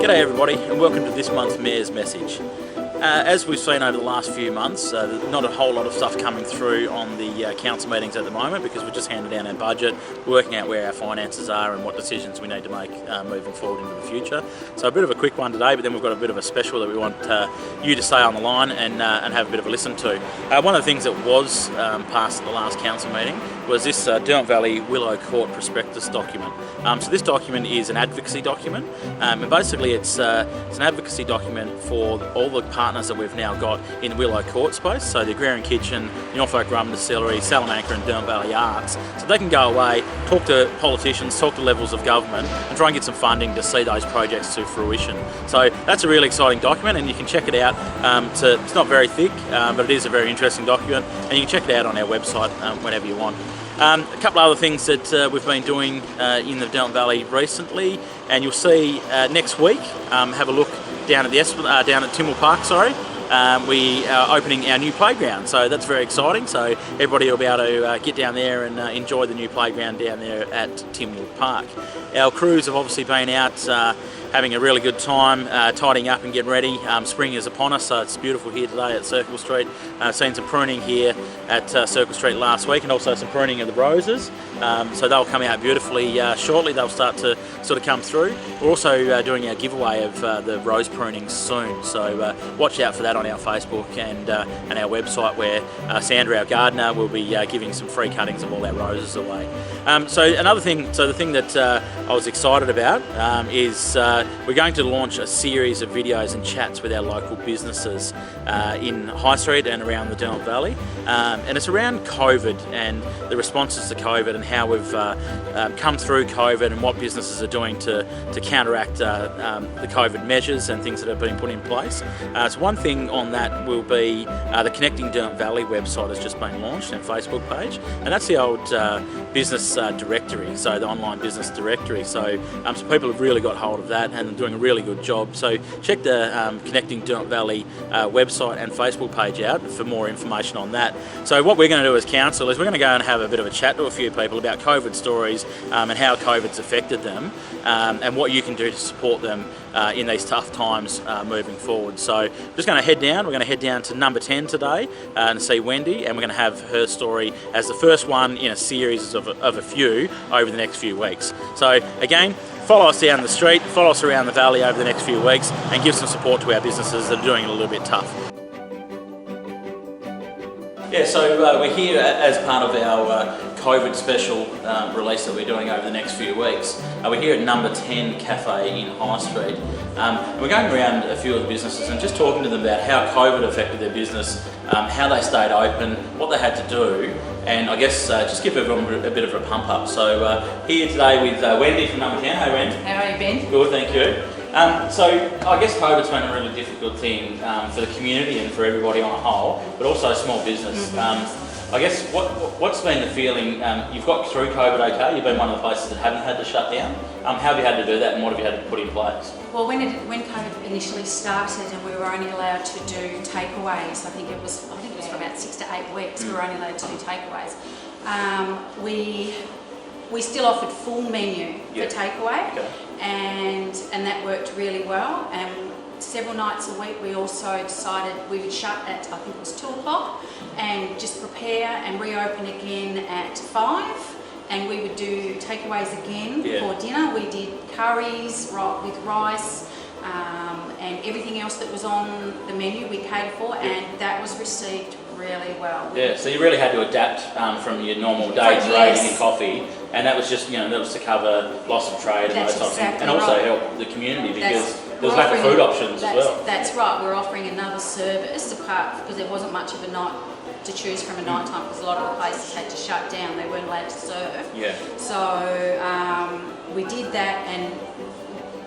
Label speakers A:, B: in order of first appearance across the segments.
A: G'day everybody, and welcome to this month's Mayor's Message. As we've seen over the last few months, there's not a whole lot of stuff coming through on the council meetings at the moment because we're just handing down our budget, working out where our finances are and what decisions we need to make moving forward into the future. So a bit of a quick one today, but then we've got a bit of a special that we want you to stay on the line and have a bit of a listen to. One of the things that was passed at the last council meeting was this Derwent Valley Willow Court Prospectus document. So this document is an advocacy document, and basically it's an advocacy document for all the partners that we've now got in the Willow Court space, so the Agrarian Kitchen, the Norfolk Rum Distillery, Salamanca and Derwent Valley Arts. So they can go away, talk to politicians, talk to levels of government and try and get some funding to see those projects to fruition. So that's a really exciting document, and you can check it out. It's not very thick, but it is a very interesting document, and you can check it out on our website whenever you want. A couple of other things that we've been doing in the Derwent Valley recently, and you'll see next week, have a look down at Tynwald Park, we are opening our new playground, so that's very exciting. So everybody will be able to get down there and enjoy the new playground down there at Tynwald Park. Our crews have obviously been out having a really good time, tidying up and getting ready. Spring is upon us, so it's beautiful here today at Circle Street. Seen some pruning here at Circle Street last week, and also some pruning of the roses. So they'll come out beautifully shortly. They'll start to sort of come through. We're also doing our giveaway of the rose pruning soon, so watch out for that on our Facebook and our website, where Sandra, our gardener, will be giving some free cuttings of all our roses away. The thing that I was excited about is we're going to launch a series of videos and chats with our local businesses in High Street and around the Derwent Valley, and it's around COVID and the responses to COVID and how we've come through COVID and what businesses are doing to counteract the COVID measures and things that have been put in place. So one thing on that will be the Connecting Derwent Valley website has just been launched, and Facebook page, and that's the old business directory, so the online business directory. So people have really got hold of that and are doing a really good job. So check the Connecting Derwent Valley website and Facebook page out for more information on that. So what we're going to do as council is we're going to go and have a bit of a chat to a few people about COVID stories and how COVID's affected them, and what you can do to support them in these tough times moving forward. So we're just going to head down. We're going to head down to number 10 today and see Wendy, and we're going to have her story as the first one in a series of a few over the next few weeks. So again, follow us down the street, follow us around the valley over the next few weeks, and give some support to our businesses that are doing it a little bit tough. Yeah, so we're here as part of our COVID special release that we're doing over the next few weeks. We're here at number 10 Cafe in High Street. We're going around a few of the businesses and just talking to them about how COVID affected their business, how they stayed open, what they had to do, and I guess just give everyone a bit of a pump up. So here today with Wendy from number 10. Hey Wendy.
B: How are you, Ben?
A: Good, thank you. So I guess COVID's been a really difficult thing for the community and for everybody on a whole, but also small business. I guess what's been the feeling? You've got through COVID okay, you've been one of the places that haven't had to shut down. How have you had to do that, and what have you had to put in place?
B: Well, when COVID initially started and we were only allowed to do takeaways, I think it was for about 6 to 8 weeks, we were only allowed to do takeaways. We still offered full menu for takeaway, and that worked really well. And several nights a week we also decided we would shut at, I think it was 2 o'clock, and just prepare and reopen again at 5. And we would do takeaways again for dinner. We did curries with rice and everything else that was on the menu we catered for, and that was received really well. Yeah,
A: so you really had to adapt from your normal day's trading and coffee, and that was just, that was to cover loss of trade and those types of things, and also help the community because there was lack of food options as well. That's right, we're offering another service apart, because there wasn't much of a night to choose from a night time, because a lot of the places had to shut down, they weren't allowed to serve. Yeah. So we did that, and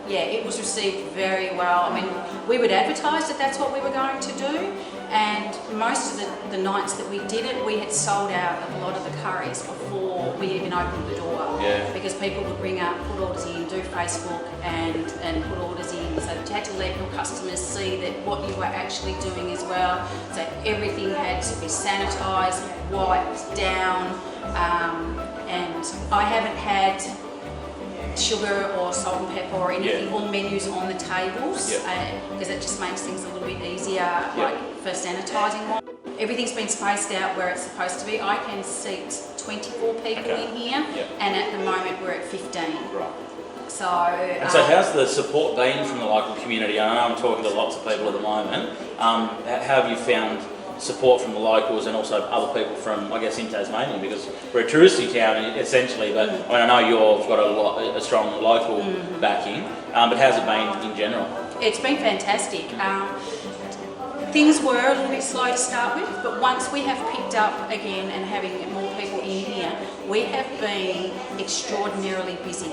A: it was received very well. I mean, we would advertise that that's what we were going to do, and most of the nights that we did it, we had sold out of a lot of the curries before we even opened the door. Yeah. Because people would ring up, put orders in, do Facebook and put orders in. So you had to let your customers see that what you were actually doing as well. So everything had to be sanitised, wiped down, and I haven't had
B: sugar or salt and pepper or anything,
A: Yeah.
B: or menus on the tables, because it just makes things a little bit easier, like for sanitising one. Everything's been spaced out where it's supposed to be. I can seat 24 people in here, and at the moment we're at 15.
A: Right.
B: So,
A: and so how's the support been from the local community? I know I'm talking to lots of people at the moment. How have you found support from the locals and also other people from, I guess, in Tasmania, because we're a touristy town essentially, but I mean, I know you've got a strong local backing, but how's it been in general?
B: It's been fantastic. Things were a little bit slow to start with, but once we have picked up again and having more people in here, we have been extraordinarily busy.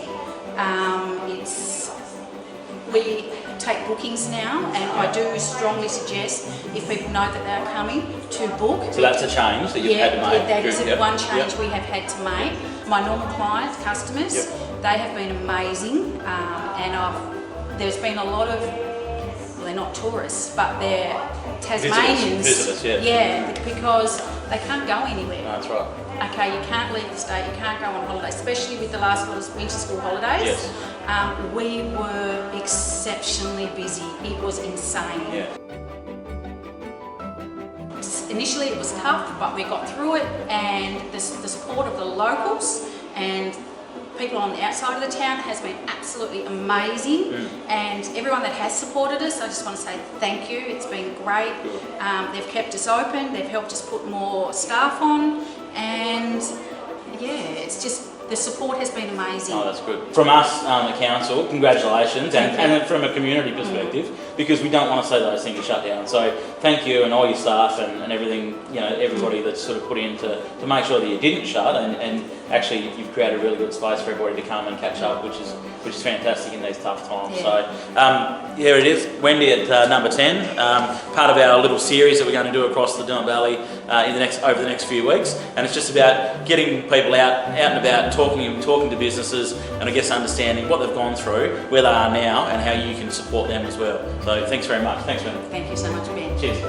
B: We take bookings now, and I do strongly suggest, if people know that they're coming, to book.
A: So that's a change that you've had to make?
B: Yeah, that is one change we have had to make. My normal clients, customers, they have been amazing, and there's been a lot of, well, they're not tourists, but they're Tasmanians.
A: Visitors,
B: because they can't go anywhere.
A: No, that's right.
B: Okay, you can't leave the state, you can't go on holiday, especially with the last winter school holidays.
A: Yes.
B: We were exceptionally busy. It was insane.
A: Yeah.
B: Initially it was tough, but we got through it, and the support of the locals and people on the outside of the town has been absolutely amazing, and everyone that has supported us, I just want to say thank you. It's been great. They've kept us open, they've helped us put more staff on, and it's just, the support has been amazing.
A: Oh, that's good. From us, the council, congratulations, and from a community perspective, because we don't want to see those things shut down. So thank you and all your staff and everything, everybody that's sort of put in to make sure that you didn't shut, and actually you've created a really good space for everybody to come and catch up, which is fantastic in these tough times. So here it is, Wendy at number 10, part of our little series that we're going to do across the Derwent Valley over the next few weeks, and it's just about getting people out and about, talking to businesses, and I guess understanding what they've gone through, where they are now, and how you can support them as well. So thanks very much. Thanks, Wendy.
B: Thank you so much, Ben.
A: Cheers.